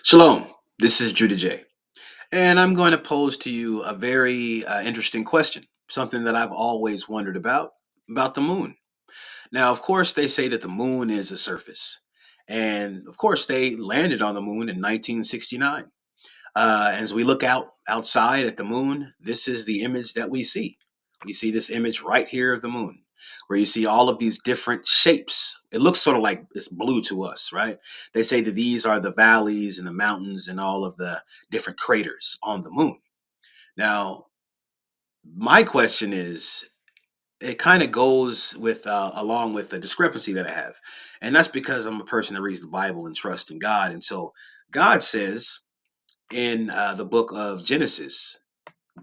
Shalom, this is Judah J. And I'm going to pose to you a very interesting question, something that I've always wondered about the moon. Now, of course, they say that the moon is a surface. And of course, they landed on the moon in 1969. As we look outside at the moon, this is the image that we see. We see this image right here of the moon, where you see all of these different shapes. It looks sort of like it's blue to us, right? They say that these are the valleys and the mountains and all of the different craters on the moon. Now, my question is, it kind of goes with along with the discrepancy that I have, and that's because I'm a person that reads the Bible and trusts in God, and so God says in the book of Genesis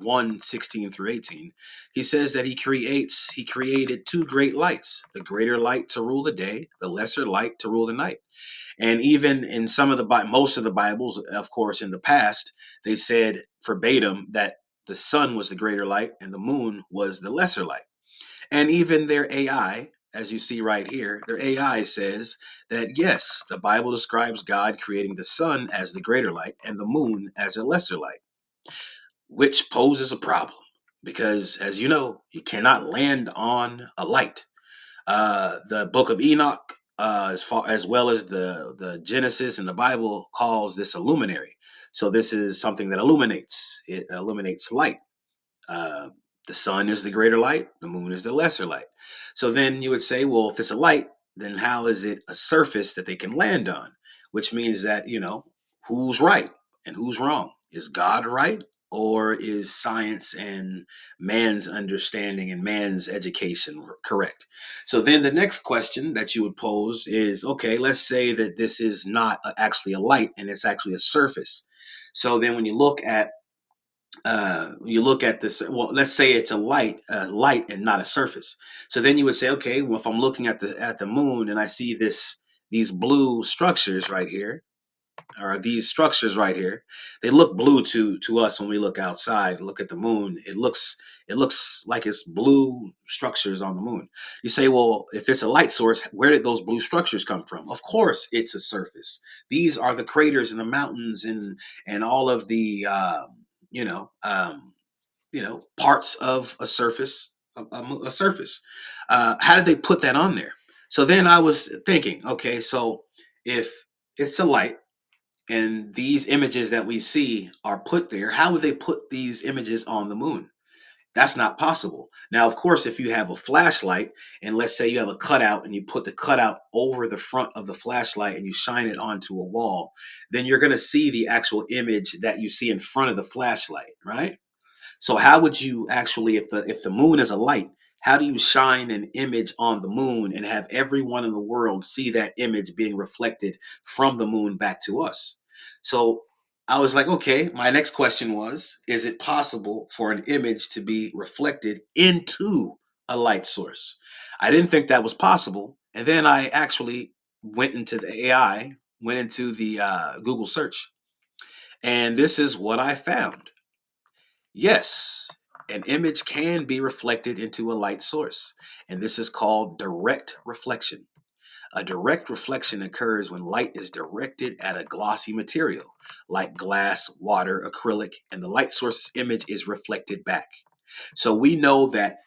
1:16 through 18, he says that he created two great lights, the greater light to rule the day, the lesser light to rule the night. And even in some of the most of the Bibles, of course, in the past, they said verbatim that the sun was the greater light and the moon was the lesser light. And even their AI, as you see right here, their AI says that yes, the Bible describes God creating the sun as the greater light and the moon as a lesser light, which poses a problem because, as you know, you cannot land on a light. The Book of Enoch, as well as the Genesis and the Bible, calls this a luminary. So this is something that illuminates. It illuminates light. Uh, the sun is the greater light, the moon is the lesser light. So then you would say, well, if it's a light, then how is it a surface that they can land on? Which means that, who's right and who's wrong? Is God right? Or is science and man's understanding and man's education correct? So then the next question that you would pose is, okay, let's say that this is not actually a light and it's actually a surface. So then when you look at this, well, let's say it's a light and not a surface. So then you would say, okay, well, if I'm looking at the moon and I see these blue structures right here, or these structures right here, they look blue to us when we look outside, look at the moon. It looks like it's blue structures on the moon. You say, well, if it's a light source, where did those blue structures come from? Of course, it's a surface. These are the craters and the mountains and all of the you know um, parts of a surface, a surface. How did they put that on there? So then I was thinking, okay, so if it's a light and these images that we see are put there, how would they put these images on the moon? That's not possible. Now, of course, if you have a flashlight and let's say you have a cutout and you put the cutout over the front of the flashlight and you shine it onto a wall, then you're going to see the actual image that you see in front of the flashlight, right? So how would you actually, if the moon is a light, how do you shine an image on the moon and have everyone in the world see that image being reflected from the moon back to us? So I was like, okay, my next question was, is it possible for an image to be reflected into a light source? I didn't think that was possible. And then I actually went into the AI, went into the Google search, and this is what I found. Yes, an image can be reflected into a light source, and this is called direct reflection. A direct reflection occurs when light is directed at a glossy material like glass, water, acrylic, and the light source's image is reflected back. So we know that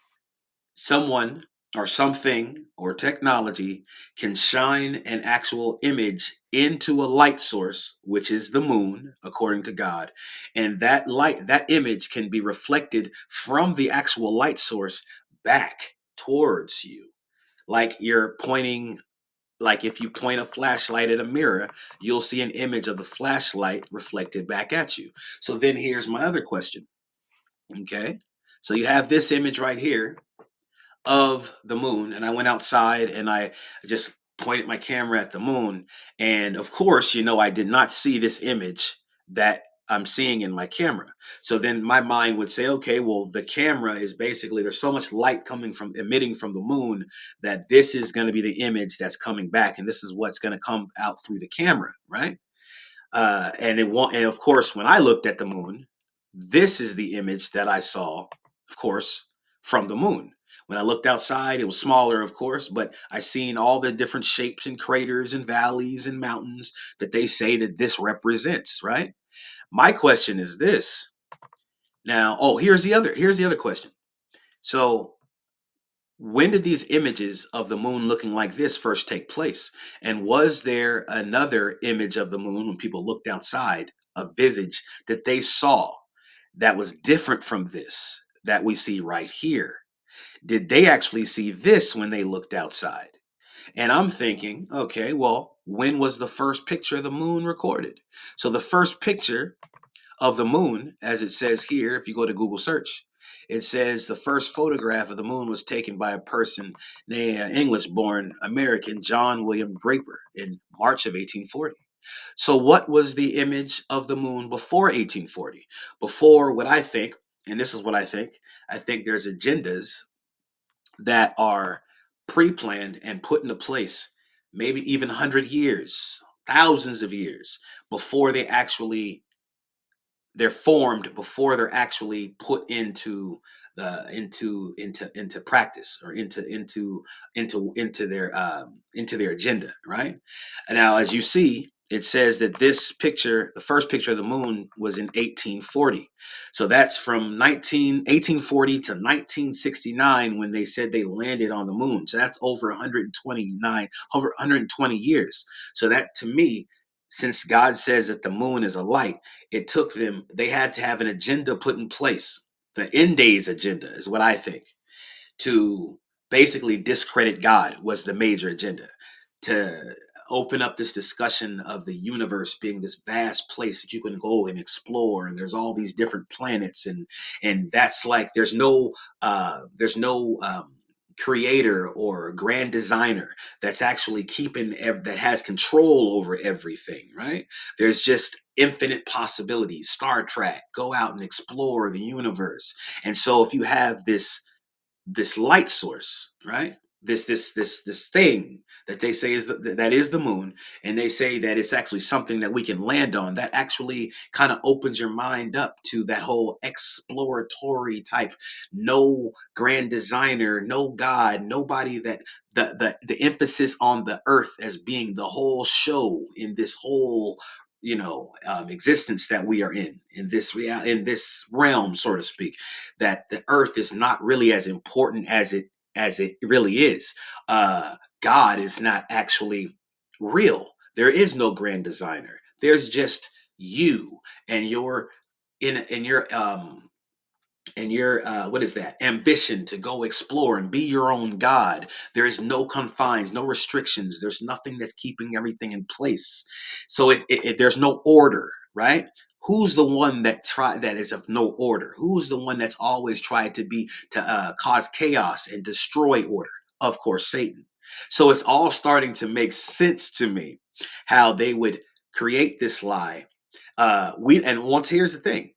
someone or something or technology can shine an actual image into a light source, which is the moon, according to God. And that image can be reflected from the actual light source back towards you. Like you're pointing, like if you point a flashlight at a mirror, you'll see an image of the flashlight reflected back at you. So then here's my other question. Okay. So you have this image right here of the moon, and I went outside and I just pointed my camera at the moon, and of course, I did not see this image that I'm seeing in my camera. So then my mind would say, okay, well, the camera is basically, there's so much light coming from emitting from the moon that this is going to be the image that's coming back, and this is what's going to come out through the camera, right? And of course, when I looked at the moon, this is the image that I saw, of course, from the moon. When I looked outside, it was smaller, of course, but I seen all the different shapes and craters and valleys and mountains that they say that this represents, right? My question is this. Now, oh, here's the other question. So, when did these images of the moon looking like this first take place? And was there another image of the moon when people looked outside, a visage that they saw that was different from this that we see right here? Did they actually see this when they looked outside? And I'm thinking, okay, well, when was the first picture of the moon recorded? So the first picture of the moon, as it says here, if you go to Google search, it says the first photograph of the moon was taken by a person named English born American John William Draper in March of 1840. So, what was the image of the moon before 1840? Before what I think, and this is what I think there's agendas that are pre planned and put into place, maybe even 100 years, thousands of years before they're formed, before they're actually put into practice, or into their agenda, right? And now, as you see, it says that this picture, the first picture of the moon, was in 1840. So that's from 1840 to 1969 when they said they landed on the moon. So that's over 120 years. So that, to me, since God says that the moon is a light, it took them, they had to have an agenda put in place. The end days agenda is what I think, to basically discredit God was the major agenda, to open up this discussion of the universe being this vast place that you can go and explore, and there's all these different planets, and that's like there's no creator or grand designer that's actually that has control over everything, right? There's just infinite possibilities. Star Trek, go out and explore the universe. And so if you have this light source, right? This thing that they say that is the moon, and they say that it's actually something that we can land on. That actually kind of opens your mind up to that whole exploratory type. No grand designer, no God, nobody that the emphasis on the earth as being the whole show in this whole existence that we are in this realm, so to speak, that the earth is not really as important as it really is. God is not actually real. There is no grand designer. There's just you and your in your and your what is that, ambition to go explore and be your own god. There is no confines, no restrictions. There's nothing that's keeping everything in place. So if there's no order, right? Who's the one that is of no order? Who's the one that's always tried to cause chaos and destroy order? Of course, Satan. So it's all starting to make sense to me how they would create this lie. We and once Here's the thing.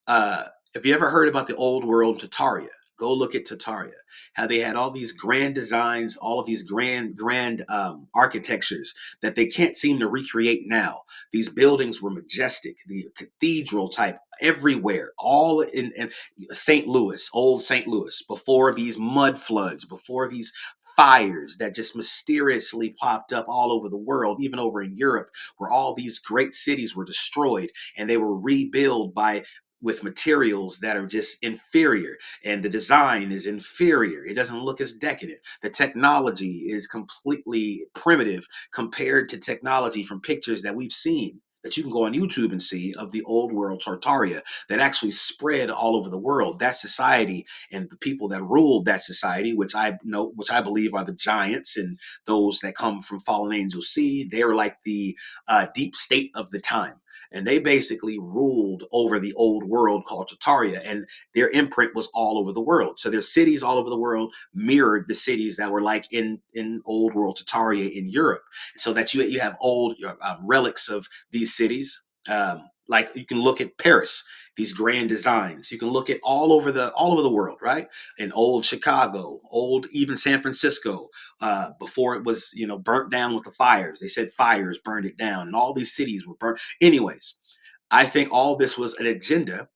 uh, if you ever heard about the old world Tartaria, go look at Tartaria. How they had all these grand designs, all of these grand architectures that they can't seem to recreate now. These buildings were majestic, the cathedral type everywhere, all in St. Louis, old St. Louis, before these mud floods, before these fires that just mysteriously popped up all over the world, even over in Europe, where all these great cities were destroyed and they were rebuilt with materials that are just inferior, and the design is inferior. It doesn't look as decadent. The technology is completely primitive compared to technology from pictures that we've seen, that you can go on YouTube and see, of the old world Tartaria that actually spread all over the world. That society and the people that ruled that society, which I believe are the giants and those that come from fallen angel seed, they're like the deep state of the time, and they basically ruled over the old world called Tartaria, and their imprint was all over the world. So their cities all over the world mirrored the cities that were like in old world Tartaria in Europe, so that you have old relics of these cities. Like you can look at Paris, these grand designs. You can look at all over the world, right? In old Chicago, old even San Francisco, before it was burnt down with the fires. They said fires burned it down, and all these cities were burnt. Anyways, I think all this was an agenda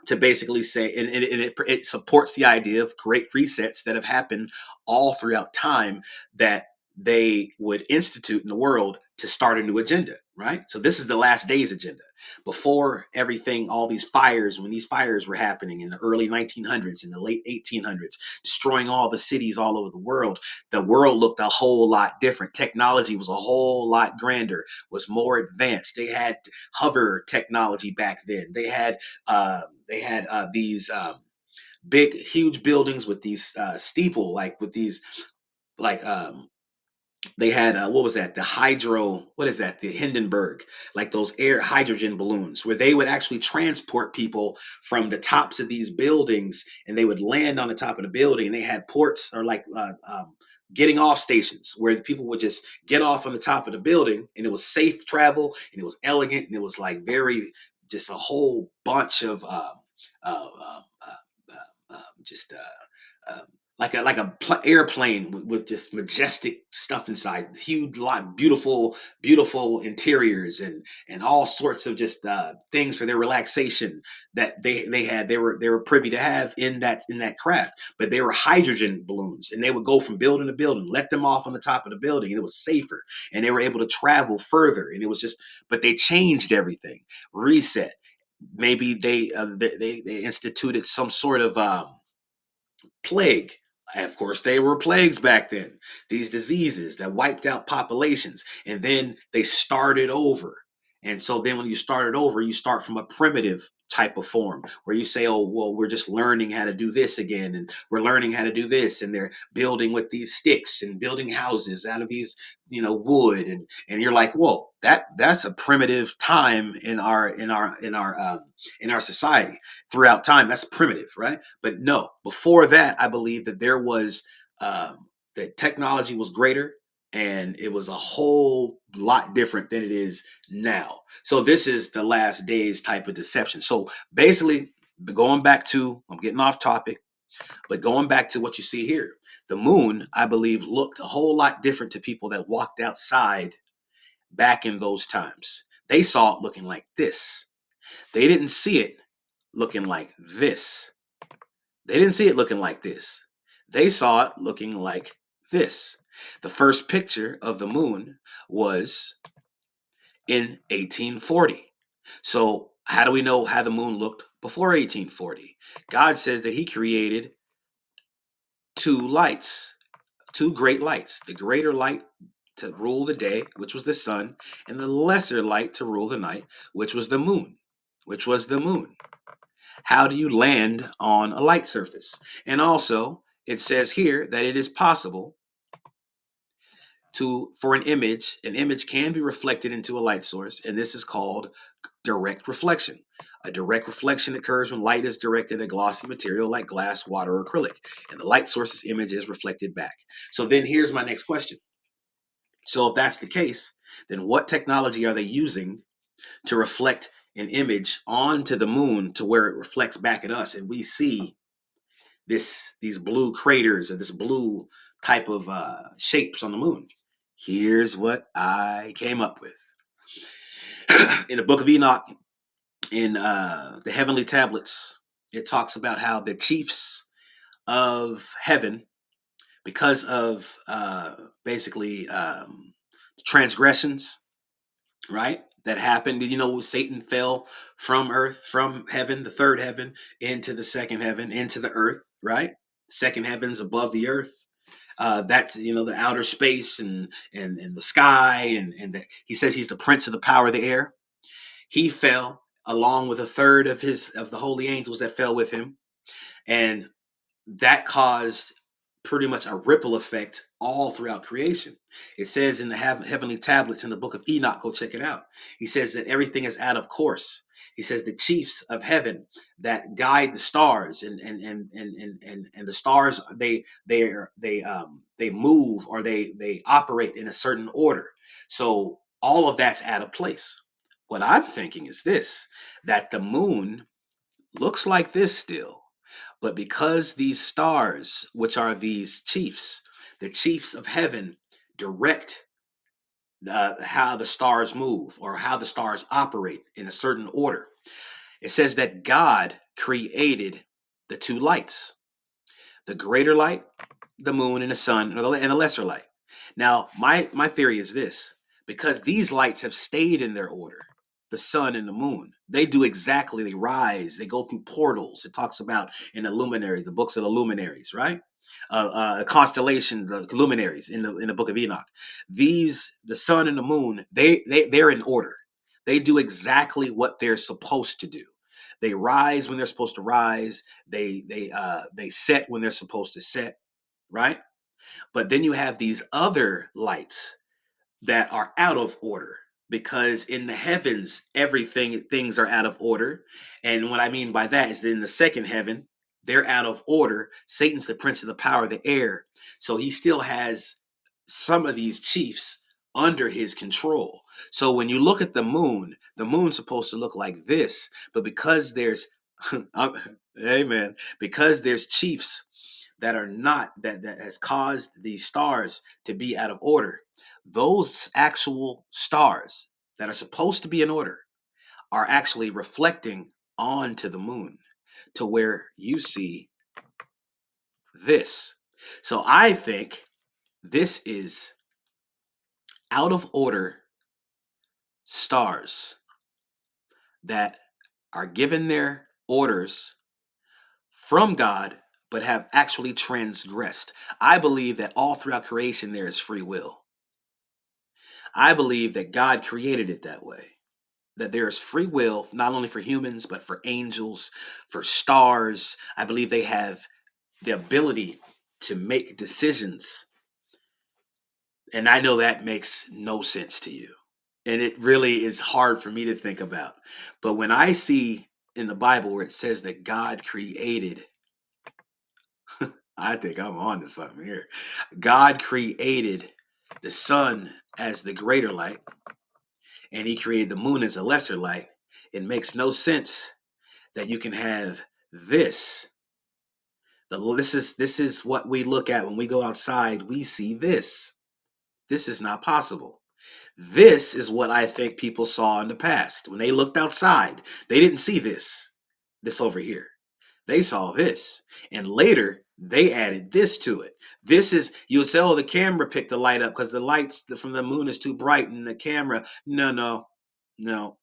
to basically say, and it supports the idea of great resets that have happened all throughout time, that they would institute in the world to start a new agenda, right? So this is the last days agenda. Before everything, all these fires, when these fires were happening in the early 1900s, in the late 1800s, destroying all the cities all over the world looked a whole lot different. Technology was a whole lot grander, was more advanced. They had hover technology back then. They had these big, huge buildings with these steeple, like with these, like they had what was that? The hydro, what is that? The Hindenburg, like those air hydrogen balloons, where they would actually transport people from the tops of these buildings, and they would land on the top of the building. And they had ports, or like getting off stations, where people would just get off on the top of the building, and it was safe travel, and it was elegant, and it was like very, just a whole bunch of uh, uh, just like a airplane with just majestic stuff inside, huge lot, beautiful interiors, and all sorts of just things for their relaxation that they were privy to have in that craft. But they were hydrogen balloons, and they would go from building to building, let them off on the top of the building, and it was safer, and they were able to travel further, and it was just. But they changed everything, reset. Maybe they instituted some sort of plague. Of course, they were plagues back then, these diseases that wiped out populations, and then they started over. And so then when you started over, you start from a primitive type of form, where you say, oh, well, we're just learning how to do this again, and we're learning how to do this, and they're building with these sticks and building houses out of these, wood, and you're like, whoa, that's a primitive time in our society. Throughout time, that's primitive, right? But no, before that, I believe that there was that technology was greater, and it was a whole lot different than it is now. So this is the last days type of deception. So basically, going back to, I'm getting off topic, but going back to what you see here, the moon, I believe, looked a whole lot different to people that walked outside back in those times. They saw it looking like this. They didn't see it looking like this. They didn't see it looking like this. They saw it looking like this. The first picture of the moon was in 1840. So, how do we know how the moon looked before 1840? God says that He created two lights, two great lights. The greater light to rule the day, which was the sun, and the lesser light to rule the night, which was the moon. Which was the moon. How do you land on a light surface? And also, it says here that it is possible for an image can be reflected into a light source, and this is called direct reflection. A direct reflection occurs when light is directed at a glossy material like glass, water, or acrylic, and the light source's image is reflected back. So then here's my next question. So if that's the case, then what technology are they using to reflect an image onto the moon to where it reflects back at us, and we see these blue craters, or this blue type of shapes on the moon? Here's what I came up with. In the book of Enoch, in the heavenly tablets, it talks about how the chiefs of heaven, because of basically transgressions, right, that happened. Satan fell from earth, from heaven, the third heaven, into the second heaven, into the earth, right? Second heaven's above the earth. That's the outer space, and the sky, he says he's the prince of the power of the air. He fell along with a third of the holy angels that fell with him, and that caused pretty much a ripple effect all throughout creation. It says in the heavenly tablets in the book of Enoch, go check it out. He says that everything is out of course. He says the chiefs of heaven that guide the stars, and the stars, they move, or they operate in a certain order. So all of that's out of place. What I'm thinking is this, that the moon looks like this still, but because these stars, which are these chiefs, the chiefs of heaven, direct how the stars move, or how the stars operate in a certain order. It says that God created the two lights, the greater light, the moon and the sun, and the lesser light. Now, my theory is this: because these lights have stayed in their order, the sun and the moon, they do exactly. They rise. They go through portals. It talks about in the luminaries, the books of the luminaries, right? Constellations, the luminaries in the book of Enoch. The sun and the moon, they're in order. They do exactly what they're supposed to do. They rise when they're supposed to rise. They set when they're supposed to set, right? But then you have these other lights that are out of order, because in the heavens everything things are out of order. And what I mean by that is that in the second heaven they're out of order. Satan's the prince of the power of the air, so he still has some of these chiefs under his control. So when you look at the moon's supposed to look like this, but because there's amen, because there's chiefs that are not, that has caused these stars to be out of order, those actual stars that are supposed to be in order are actually reflecting onto the moon to where you see this. So I think this is out of order stars that are given their orders from God but have actually transgressed. I believe that all throughout creation there is free will. I believe that God created it that way. That there is free will, not only for humans, but for angels, for stars. I believe they have the ability to make decisions. And I know that makes no sense to you. And it really is hard for me to think about. But when I see in the Bible where it says that God created, I think I'm on to something here. God created the sun as the greater light, and he created the moon as a lesser light. It makes no sense that you can have this. This is what we look at when we go outside. We see this. This is not possible. This is what I think people saw in the past. When they looked outside, they didn't see this over here. They saw this. And later, they added this to it. This is, you would say, oh, the camera picked the light up because the lights from the moon is too bright and the camera. No, no, no.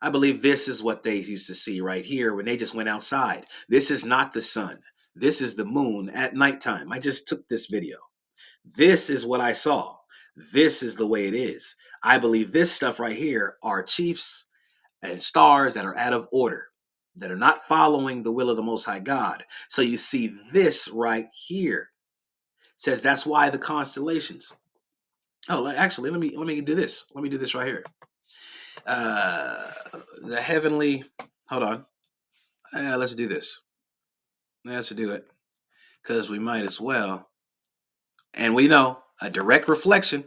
I believe this is what they used to see right here when they just went outside. This is not the sun. This is the moon at nighttime. I just took this video. This is what I saw. This is the way it is. I believe this stuff right here are chiefs and stars that are out of order, that are not following the will of the Most High God. So you see this right here. It says that's why the constellations. Oh, actually, let me do this. Let me do this right here. Uh, the heavenly. Hold on. Let's do this. Let's do it because we might as well. And we know a direct reflection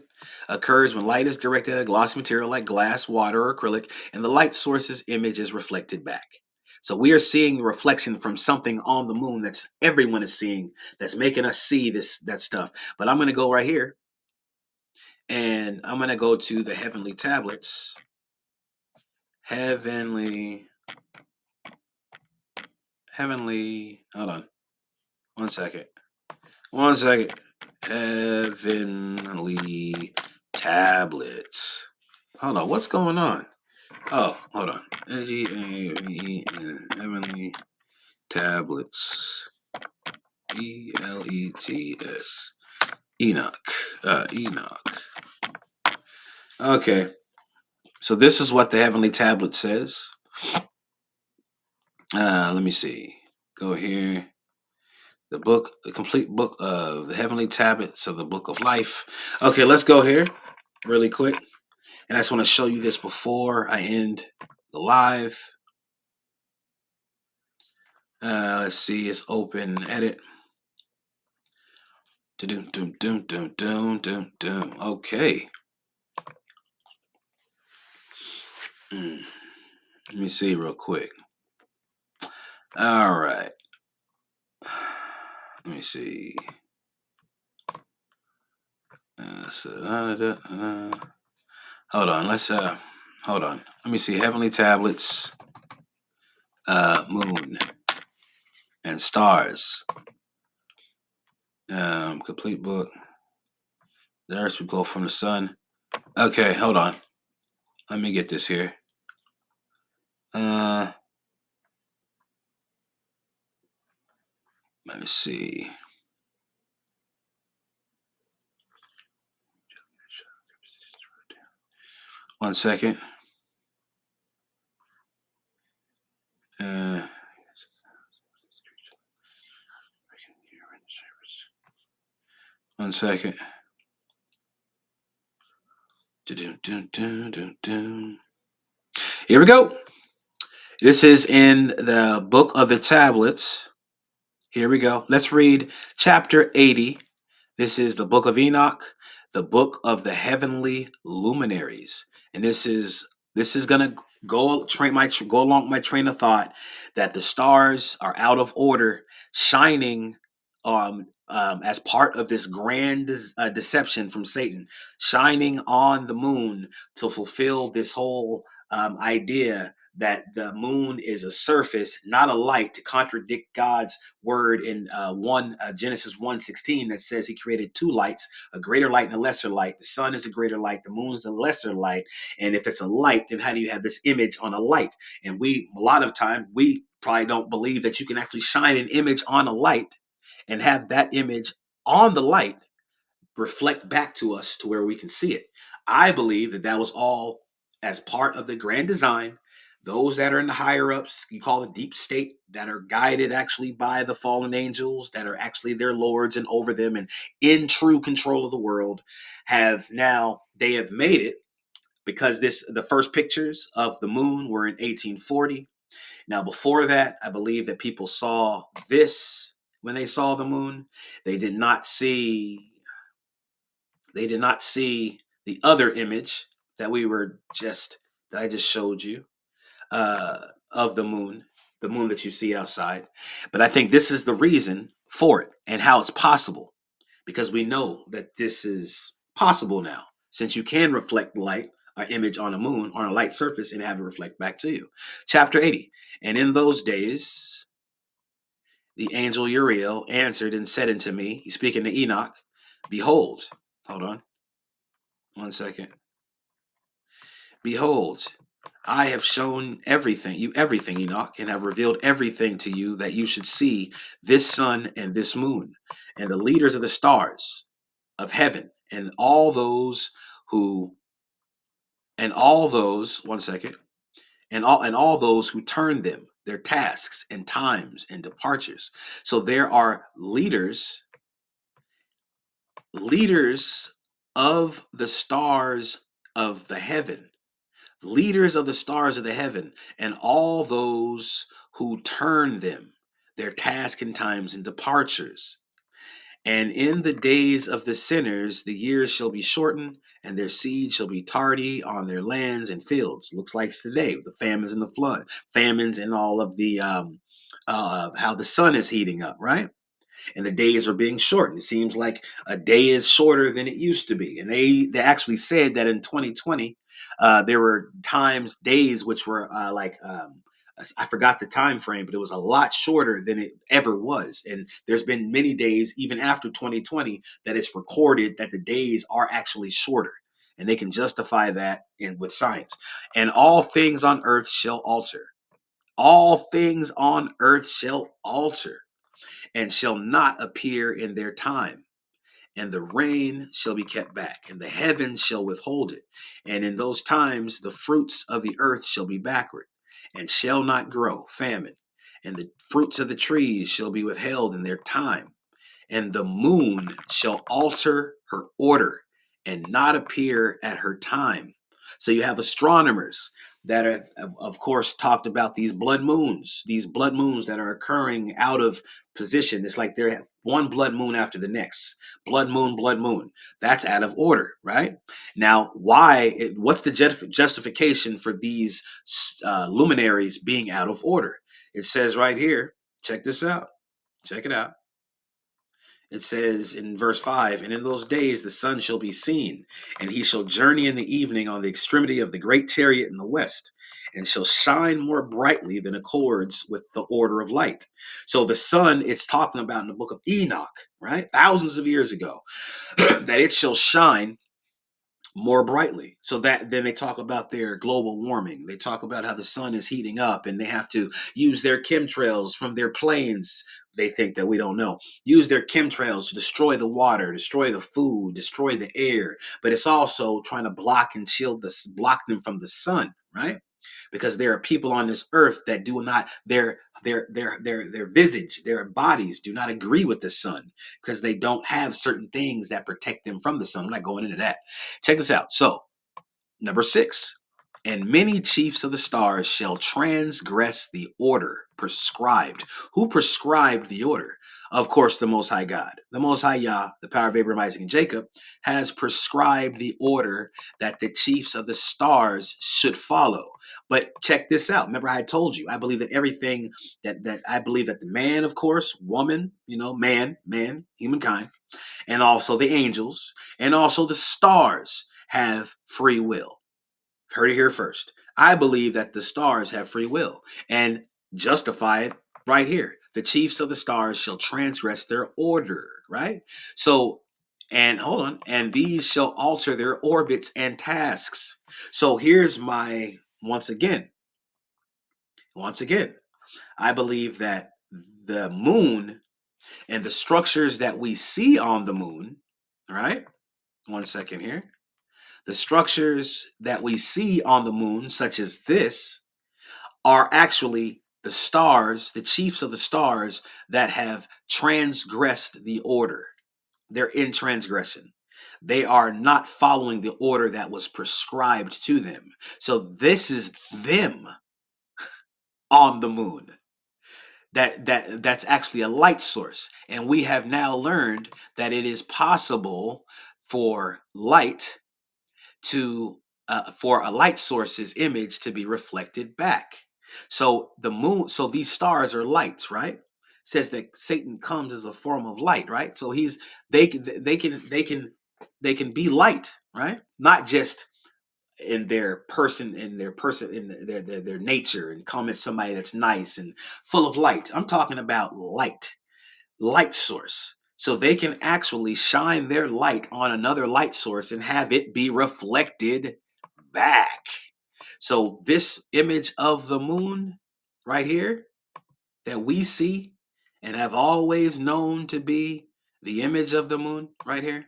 occurs when light is directed at a glossy material like glass, water, or acrylic, and the light source's image is reflected back. So we are seeing the reflection from something on the moon that's everyone is seeing, that's making us see that stuff. But I'm going to go right here, and I'm going to go to the heavenly tablets. Heavenly. Hold on. 1 second. 1 second. Heavenly tablets. Hold on, what's going on? Oh, hold on. Heavenly tablets. ELETS. Enoch. Enoch. Okay. So this is what the heavenly tablet says. Let me see. Go here. The complete book of the heavenly tablets of the book of life. Okay, let's go here really quick. And I just want to show you this before I end the live. Let's see, it's open edit. Doom, doom, doom, doom, doom, doom, doom. Okay. Let me see real quick. All right. Let me see. Hold on. Hold on. Let me see. Heavenly tablets. moon and stars. Complete book. There's we go from the sun. Okay, hold on. Let me get this here. Let me see. One second. One second. Here we go. This is in the book of the tablets. Here we go. Let's read chapter 80. This is the book of Enoch, the book of the heavenly luminaries. And this is gonna go along my train of thought that the stars are out of order, shining as part of this grand deception from Satan, shining on the moon to fulfill this whole idea that the moon is a surface, not a light, to contradict God's word in Genesis 1:16 that says he created two lights, a greater light and a lesser light. The sun is the greater light, the moon is the lesser light. And if it's a light, then how do you have this image on a light? And a lot of time, we probably don't believe that you can actually shine an image on a light and have that image on the light reflect back to us to where we can see it. I believe that that was all as part of the grand design. Those that are in the higher ups, you call it deep state, that are guided actually by the fallen angels, that are actually their lords and over them and in true control of the world, they have made it because the first pictures of the moon were in 1840. Now, before that, I believe that people saw this when they saw the moon. They did not see they did not see the other image that I just showed you of the moon that you see outside. But I think this is the reason for it and how it's possible, because we know that this is possible now, since you can reflect light, an image on a moon, on a light surface, and have it reflect back to you. Chapter 80. And in those days, the angel Uriel answered and said unto me, he's speaking to Enoch, behold, hold on one second. Behold, I have shown everything, Enoch, and have revealed everything to you that you should see this sun and this moon, and the leaders of the stars of heaven, and who, all those, one second, and all those who turn them, their tasks and times and departures. So there are leaders of the stars of the heaven, leaders of the stars of the heaven, and all those who turn them, their task and times and departures. And in the days of the sinners, the years shall be shortened, and their seed shall be tardy on their lands and fields. Looks like today, with the famines and the flood, famines and all of the how the sun is heating up, right? And the days are being shortened. It seems like a day is shorter than it used to be. And they actually said that in 2020, there were days which were I forgot the time frame, but it was a lot shorter than it ever was. And there's been many days, even after 2020, that it's recorded that the days are actually shorter. And they can justify that with science. And all things on earth shall alter. All things on earth shall alter and shall not appear in their time. And the rain shall be kept back, and the heavens shall withhold it. And in those times the fruits of the earth shall be backward, and shall not grow, famine. And the fruits of the trees shall be withheld in their time. And the moon shall alter her order, and not appear at her time. So you have astronomers that have, of course, talked about these blood moons that are occurring out of position. It's like they're one blood moon after the next. Blood moon. That's out of order, right? Now, what's the justification for these luminaries being out of order? It says right here, check this out. Check it out. It says in verse 5, and in those days the sun shall be seen, and he shall journey in the evening on the extremity of the great chariot in the west. and shall shine more brightly than accords with the order of light. So the sun, it's talking about in the book of Enoch, right? Thousands of years ago, that it shall shine more brightly. So that then they talk about their global warming. They talk about how the sun is heating up and they have to use their chemtrails from their planes. They think that we don't know. Use their chemtrails to destroy the water, destroy the food, destroy the air. But it's also trying to block and shield this, block them from the sun, right? Because there are people on this earth that do not their visage, their bodies do not agree with the sun because they don't have certain things that protect them from the sun. I'm not going into that. Check this out. So, number 6, and many chiefs of the stars shall transgress the order prescribed. Who prescribed the order? Of course, the Most High God. The Most High Yah, the power of Abraham, Isaac, and Jacob, has prescribed the order that the chiefs of the stars should follow. But check this out. Remember, I told you, I believe that everything that I believe that the man, of course, woman, man, humankind, and also the angels, and also the stars have free will. Heard it here first. I believe that the stars have free will and justify it right here. The chiefs of the stars shall transgress their order, right? So, and hold on, and these shall alter their orbits and tasks. So here's my once again, I believe that the moon and the structures that we see on the moon, all right? One second here. The structures that we see on the moon, such as this, are actually the stars, the chiefs of the stars that have transgressed the order. They're in transgression. They are not following the order that was prescribed to them. So this is them on the moon. That's actually a light source. And we have now learned that it is possible for light to for a light source's image to be reflected back. So the moon, so these stars are lights, right? Says that Satan comes as a form of light, right? So he's they can be light, right? Not just in their person in their nature and come as somebody that's nice and full of light. I'm talking about light source. So they can actually shine their light on another light source and have it be reflected back. So this image of the moon right here that we see and have always known to be the image of the moon right here.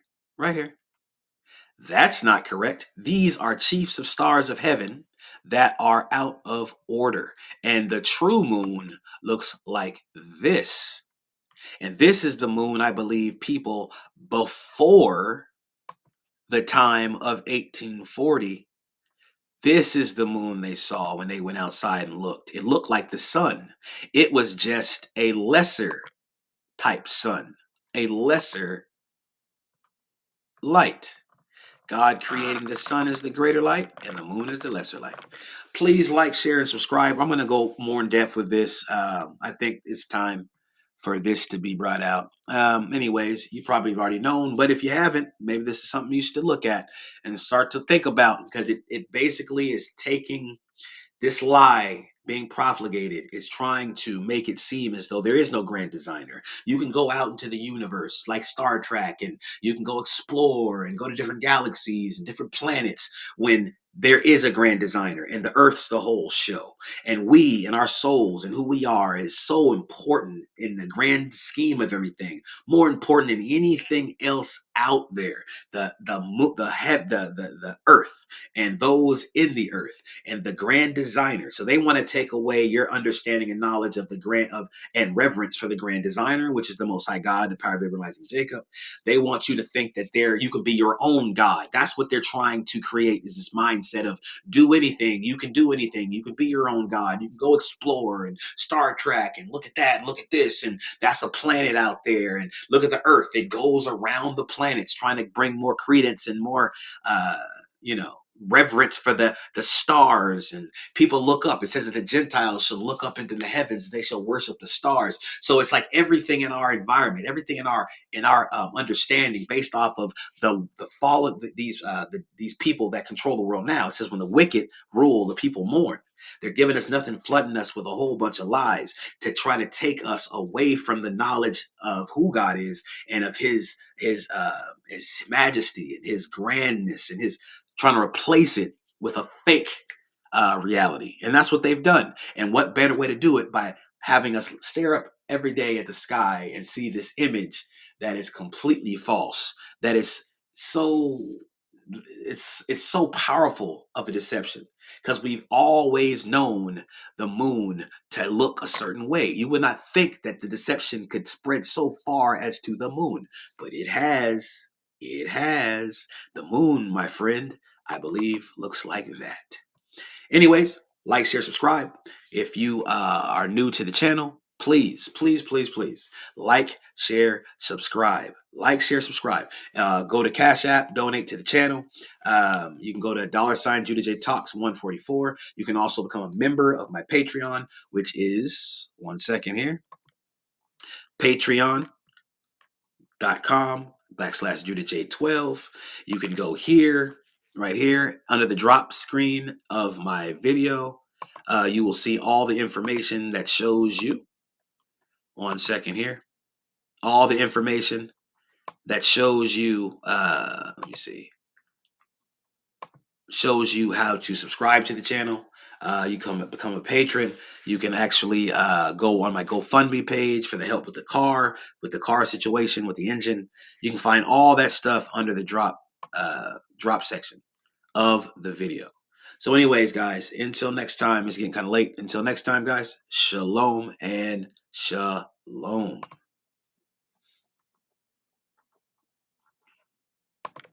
That's not correct. These are chiefs of stars of heaven that are out of order. And the true moon looks like this. And this is the moon, I believe, people before the time of 1840. This is the moon they saw when they went outside and looked. It looked like the sun. It was just a lesser type sun, a lesser light. God creating the sun as the greater light and the moon as the lesser light. Please like, share, and subscribe. I'm going to go more in depth with this. I think it's time for this to be brought out. Anyways, you probably have already known, but if you haven't, maybe this is something you should look at and start to think about because it basically is taking this lie being profligated is trying to make it seem as though there is no grand designer. You can go out into the universe like Star Trek and you can go explore and go to different galaxies and different planets when there is a grand designer and the earth's the whole show. And we and our souls and who we are is so important in the grand scheme of everything, more important than anything else out there. The earth and those in the earth and the grand designer. So they want to take away your understanding and knowledge of the grand of and reverence for the grand designer, which is the Most High God, the power of Abraham, Isaac, and Jacob. They want you to think that you can be your own God. That's what they're trying to create, is this mindset of do anything, you can do anything, you can be your own God, you can go explore and Star Trek and look at that and look at this, and that's a planet out there, and look at the earth. It goes around the planets trying to bring more credence and more you know reverence for the stars. And people look up, it says that the Gentiles shall look up into the heavens, they shall worship the stars. So it's like everything in our environment, everything in our understanding based off of the fall of these people that control the world now. It says when the wicked rule, the people mourn. They're giving us nothing, flooding us with a whole bunch of lies to try to take us away from the knowledge of who God is and of his majesty and his grandness and his trying to replace it with a fake reality. And that's what they've done. And what better way to do it by having us stare up every day at the sky and see this image that is completely false, that is so it's so powerful of a deception because we've always known the moon to look a certain way. You would not think that the deception could spread so far as to the moon, but it has. It has. The moon, my friend, I believe looks like that. Anyways, like, share, subscribe. If you are new to the channel, please, please, please, please like, share, subscribe. Like, share, subscribe. Go to Cash App, donate to the channel. You can go to $ Judah J Talks 144. You can also become a member of my Patreon, which is, one second here, patreon.com/Judah J12. You can go here, right here, under the drop screen of my video. You will see all the information that shows you. One second here. All the information that shows you, let me see, shows you how to subscribe to the channel. You become a patron. You can actually go on my GoFundMe page for the help with the car situation, with the engine. You can find all that stuff under the drop section of the video. So anyways, guys, until next time, it's getting kind of late. Until next time, guys, shalom and shalom.